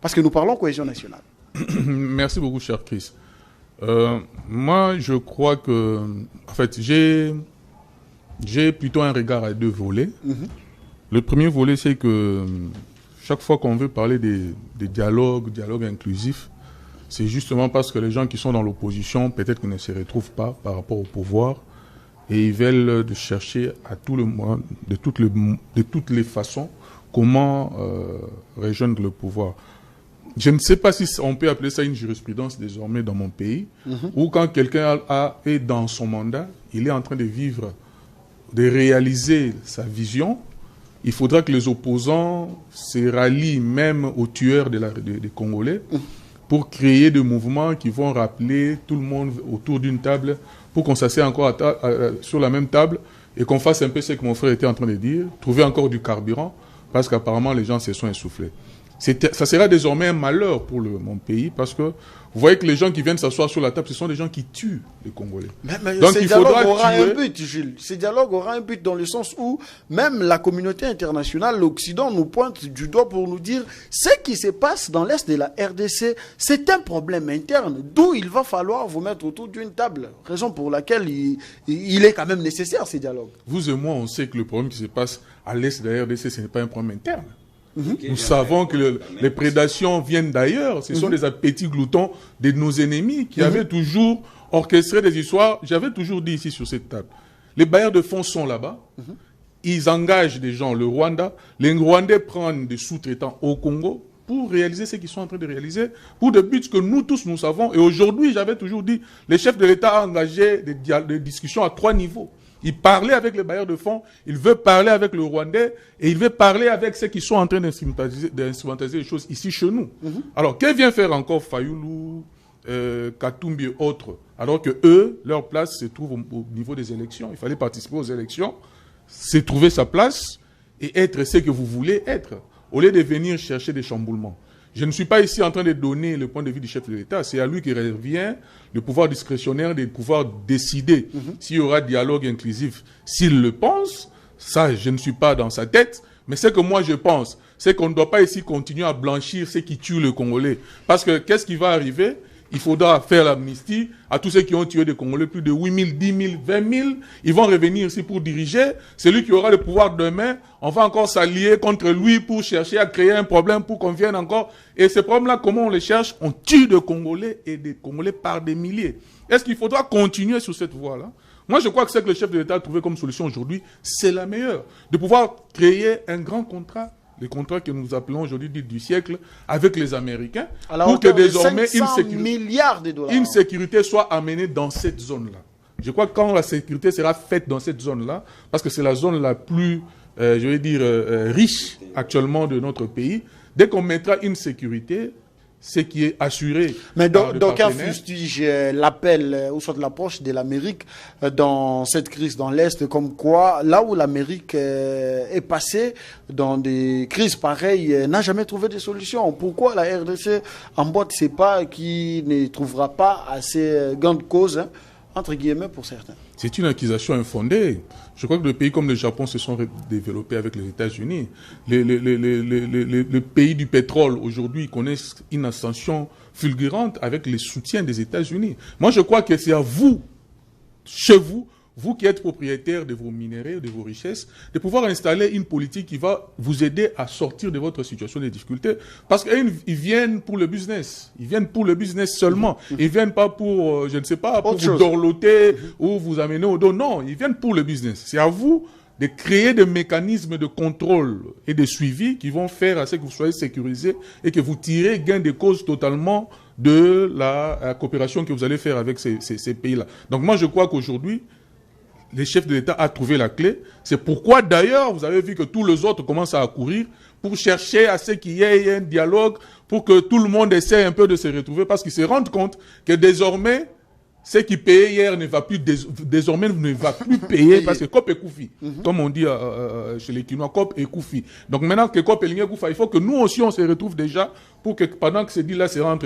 Parce que nous parlons cohésion nationale. Merci beaucoup, cher Chris. Moi, je crois que, en fait, j'ai plutôt un regard à deux volets. Le premier volet, c'est que chaque fois qu'on veut parler des dialogues inclusifs, c'est justement parce que les gens qui sont dans l'opposition, peut-être qu'ils ne se retrouvent pas par rapport au pouvoir, et ils veulent de chercher à tout le monde, de toutes les façons, comment rejoindre le pouvoir. Je ne sais pas si on peut appeler ça une jurisprudence désormais dans mon pays, où quand quelqu'un est dans son mandat, il est en train de vivre, de réaliser sa vision, il faudra que les opposants se rallient même aux tueurs des Congolais pour créer des mouvements qui vont rappeler tout le monde autour d'une table pour qu'on s'assied encore sur la même table et qu'on fasse un peu ce que mon frère était en train de dire, trouver encore du carburant, parce qu'apparemment les gens se sont essoufflés. Ça sera désormais un malheur pour mon pays, parce que vous voyez que les gens qui viennent s'asseoir sur la table, ce sont des gens qui tuent les Congolais. Mais donc il faudra aura un but, Gilles. Ce dialogue aura un but dans le sens où même la communauté internationale, l'Occident nous pointe du doigt pour nous dire ce qui se passe dans l'Est de la RDC, c'est un problème interne, d'où il va falloir vous mettre autour d'une table. Raison pour laquelle il est quand même nécessaire ces dialogues. Vous et moi, on sait que le problème qui se passe à l'Est de la RDC, ce n'est pas un problème interne. Nous savons que les prédations viennent d'ailleurs. Ce sont des appétits gloutons de nos ennemis qui avaient toujours orchestré des histoires. J'avais toujours dit ici sur cette table. Les bailleurs de fonds sont là-bas. Ils engagent des gens, le Rwanda. Les Rwandais prennent des sous-traitants au Congo pour réaliser ce qu'ils sont en train de réaliser, pour des buts que nous tous nous savons. Et aujourd'hui, j'avais toujours dit, les chefs de l'État ont engagé des discussions à 3 niveaux. Il parlait avec les bailleurs de fonds, il veut parler avec le Rwandais, et il veut parler avec ceux qui sont en train d'instrumentaliser les choses ici chez nous. Alors, que vient faire encore Fayoulou, Katumbi et autres, alors que eux, leur place se trouve au niveau des élections. Il fallait participer aux élections, se trouver sa place, et être ce que vous voulez être, au lieu de venir chercher des chamboulements. Je ne suis pas ici en train de donner le point de vue du chef de l'État. C'est à lui qui revient le pouvoir discrétionnaire de pouvoir décider s'il y aura dialogue inclusif. S'il le pense, ça, je ne suis pas dans sa tête. Mais ce que moi je pense, c'est qu'on ne doit pas ici continuer à blanchir ceux qui tuent le Congolais. Parce que qu'est-ce qui va arriver ? Il faudra faire l'amnistie à tous ceux qui ont tué des Congolais, plus de 8 000, 10 000, 20 000. Ils vont revenir ici pour diriger. Celui qui aura le pouvoir demain, on va encore s'allier contre lui pour chercher à créer un problème pour qu'on vienne encore. Et ces problèmes-là, comment on les cherche ? On tue des Congolais et des Congolais par des milliers. Est-ce qu'il faudra continuer sur cette voie-là ? Moi, je crois que ce que le chef de l'État a trouvé comme solution aujourd'hui, c'est la meilleure. De pouvoir créer un grand contrat. Les contrats que nous appelons aujourd'hui du siècle avec les Américains, pour que désormais une sécurité soit amenée dans cette zone-là. Je crois que quand la sécurité sera faite dans cette zone-là, parce que c'est la zone la plus, riche actuellement de notre pays, dès qu'on mettra une sécurité, ce qui est assuré. Mais d'aucuns fustigent l'appel ou soit l'approche de l'Amérique dans cette crise dans l'Est, comme quoi là où l'Amérique est passée dans des crises pareilles, n'a jamais trouvé de solution. Pourquoi la RDC emboîte ses pas qui ne trouvera pas assez grande cause, entre guillemets, pour certains? C'est une accusation infondée. Je crois que des pays comme le Japon se sont développés avec les États-Unis. Les pays du pétrole, aujourd'hui, connaissent une ascension fulgurante avec les soutiens des États-Unis. Moi, je crois que c'est à vous, chez vous, vous qui êtes propriétaire de vos minéraux, de vos richesses, de pouvoir installer une politique qui va vous aider à sortir de votre situation de difficulté. Parce qu'ils viennent pour le business. Ils viennent pour le business seulement. Ils ne viennent pas pour, je ne sais pas, pour vous dorloter ou vous amener au dos. Non, ils viennent pour le business. C'est à vous de créer des mécanismes de contrôle et de suivi qui vont faire à ce que vous soyez sécurisés et que vous tirez gain de cause totalement de la coopération que vous allez faire avec ces pays-là. Donc moi, je crois qu'aujourd'hui, les chefs de l'État ont trouvé la clé. C'est pourquoi, d'ailleurs, vous avez vu que tous les autres commencent à accourir pour chercher à ce qu'il y ait un dialogue, pour que tout le monde essaie un peu de se retrouver, parce qu'ils se rendent compte que désormais, ce qui payait hier ne va plus, désormais ne va plus payer, parce que Cop est Koufi. Comme on dit chez les Kinois, Cop est Koufi. Donc maintenant que Cop est Ligné Koufa, il faut que nous aussi, on se retrouve déjà, pour que pendant que ce deal-là sera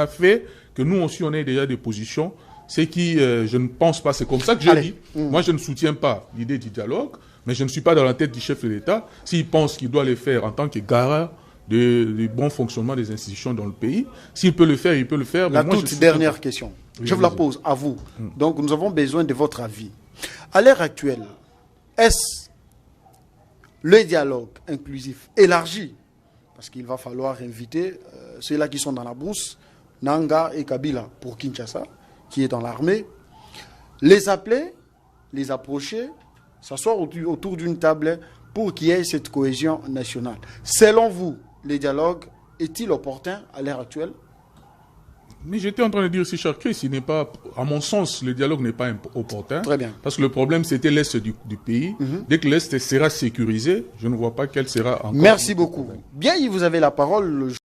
fait, que nous aussi, on ait déjà des positions. C'est qui, je ne pense pas, c'est comme ça que je dis. Moi, je ne soutiens pas l'idée du dialogue, mais je ne suis pas dans la tête du chef de l'État. S'il pense qu'il doit le faire en tant que garant du bon fonctionnement des institutions dans le pays. S'il peut le faire, il peut le faire. La toute dernière question, je vous la pose à vous. Donc nous avons besoin de votre avis. À l'heure actuelle, est-ce le dialogue inclusif élargi, parce qu'il va falloir inviter ceux-là qui sont dans la brousse, Nanga et Kabila pour Kinshasa, qui est dans l'armée, les appeler, les approcher, s'asseoir autour d'une table pour qu'il y ait cette cohésion nationale. Selon vous, le dialogue est-il opportun à l'heure actuelle? Mais j'étais en train de dire, si cher Chris, il n'est pas, à mon sens, le dialogue n'est pas opportun. Très bien. Parce que le problème, c'était l'Est du pays. Dès que l'Est sera sécurisé, je ne vois pas quel sera encore. Merci beaucoup. Bien, vous avez la parole.